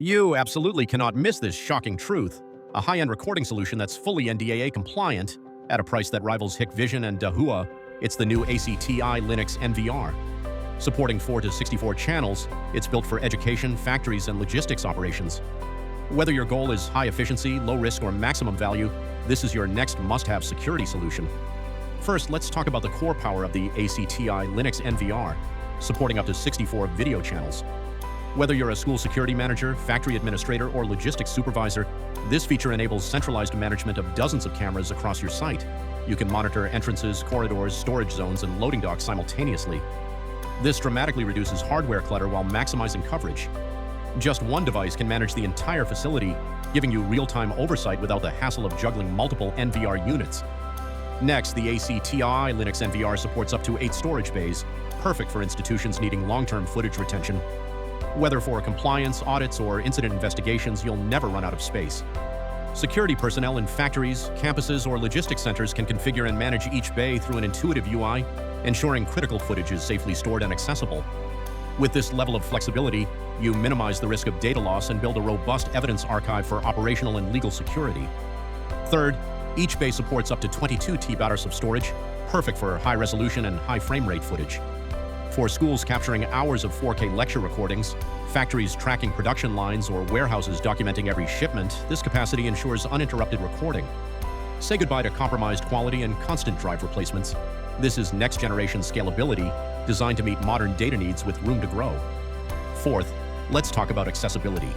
You absolutely cannot miss this shocking truth. A high-end recording solution that's fully NDAA compliant at a price that rivals Hikvision and Dahua. It's the new ACTi Linux NVR. Supporting 4 to 64 channels, it's built for education, factories, and logistics operations. Whether your goal is high efficiency, low risk, or maximum value, this is your next must-have security solution. First, let's talk about the core power of the ACTi Linux NVR, supporting up to 64 video channels. Whether you're a school security manager, factory administrator, or logistics supervisor, this feature enables centralized management of dozens of cameras across your site. You can monitor entrances, corridors, storage zones, and loading docks simultaneously. This dramatically reduces hardware clutter while maximizing coverage. Just one device can manage the entire facility, giving you real-time oversight without the hassle of juggling multiple NVR units. Next, the ACTi Linux NVR supports up to 8 storage bays, perfect for institutions needing long-term footage retention. Whether for compliance, audits, or incident investigations, you'll never run out of space. Security personnel in factories, campuses, or logistics centers can configure and manage each bay through an intuitive UI, ensuring critical footage is safely stored and accessible. With this level of flexibility, you minimize the risk of data loss and build a robust evidence archive for operational and legal security. Third, each bay supports up to 22 TB of storage, perfect for high-resolution and high frame rate footage. For schools capturing hours of 4K lecture recordings, factories tracking production lines, or warehouses documenting every shipment, this capacity ensures uninterrupted recording. Say goodbye to compromised quality and constant drive replacements. This is next-generation scalability, designed to meet modern data needs with room to grow. Fourth, let's talk about accessibility.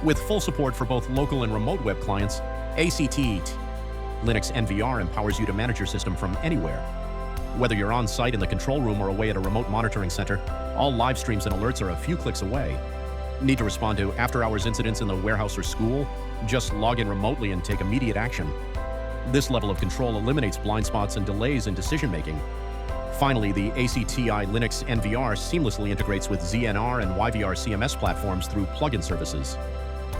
With full support for both local and remote web clients, ACTi Linux NVR empowers you to manage your system from anywhere. Whether you're on-site in the control room or away at a remote monitoring center, all live streams and alerts are a few clicks away. Need to respond to after-hours incidents in the warehouse or school? Just log in remotely and take immediate action. This level of control eliminates blind spots and delays in decision-making. Finally, the ACTi Linux NVR seamlessly integrates with ZNR and YVR CMS platforms through plugin services.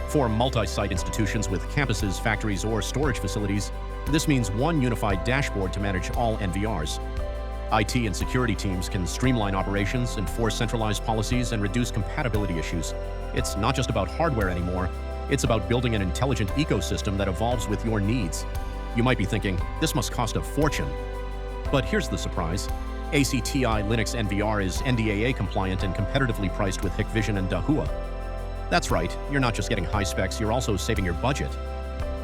For multi-site institutions with campuses, factories, or storage facilities, this means one unified dashboard to manage all NVRs. IT and security teams can streamline operations, enforce centralized policies, and reduce compatibility issues. It's not just about hardware anymore, it's about building an intelligent ecosystem that evolves with your needs. You might be thinking, this must cost a fortune. But here's the surprise. ACTi Linux NVR is NDAA compliant and competitively priced with Hikvision and Dahua. That's right, you're not just getting high specs, you're also saving your budget.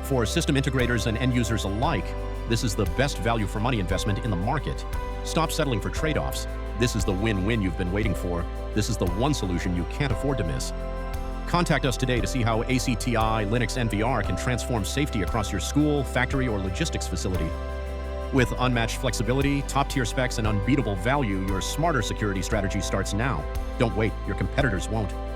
For system integrators and end users alike, this is the best value for money investment in the market. Stop settling for trade-offs. This is the win-win you've been waiting for. This is the one solution you can't afford to miss. Contact us today to see how ACTi Linux NVR can transform safety across your school, factory, or logistics facility. With unmatched flexibility, top-tier specs, and unbeatable value, your smarter security strategy starts now. Don't wait, your competitors won't.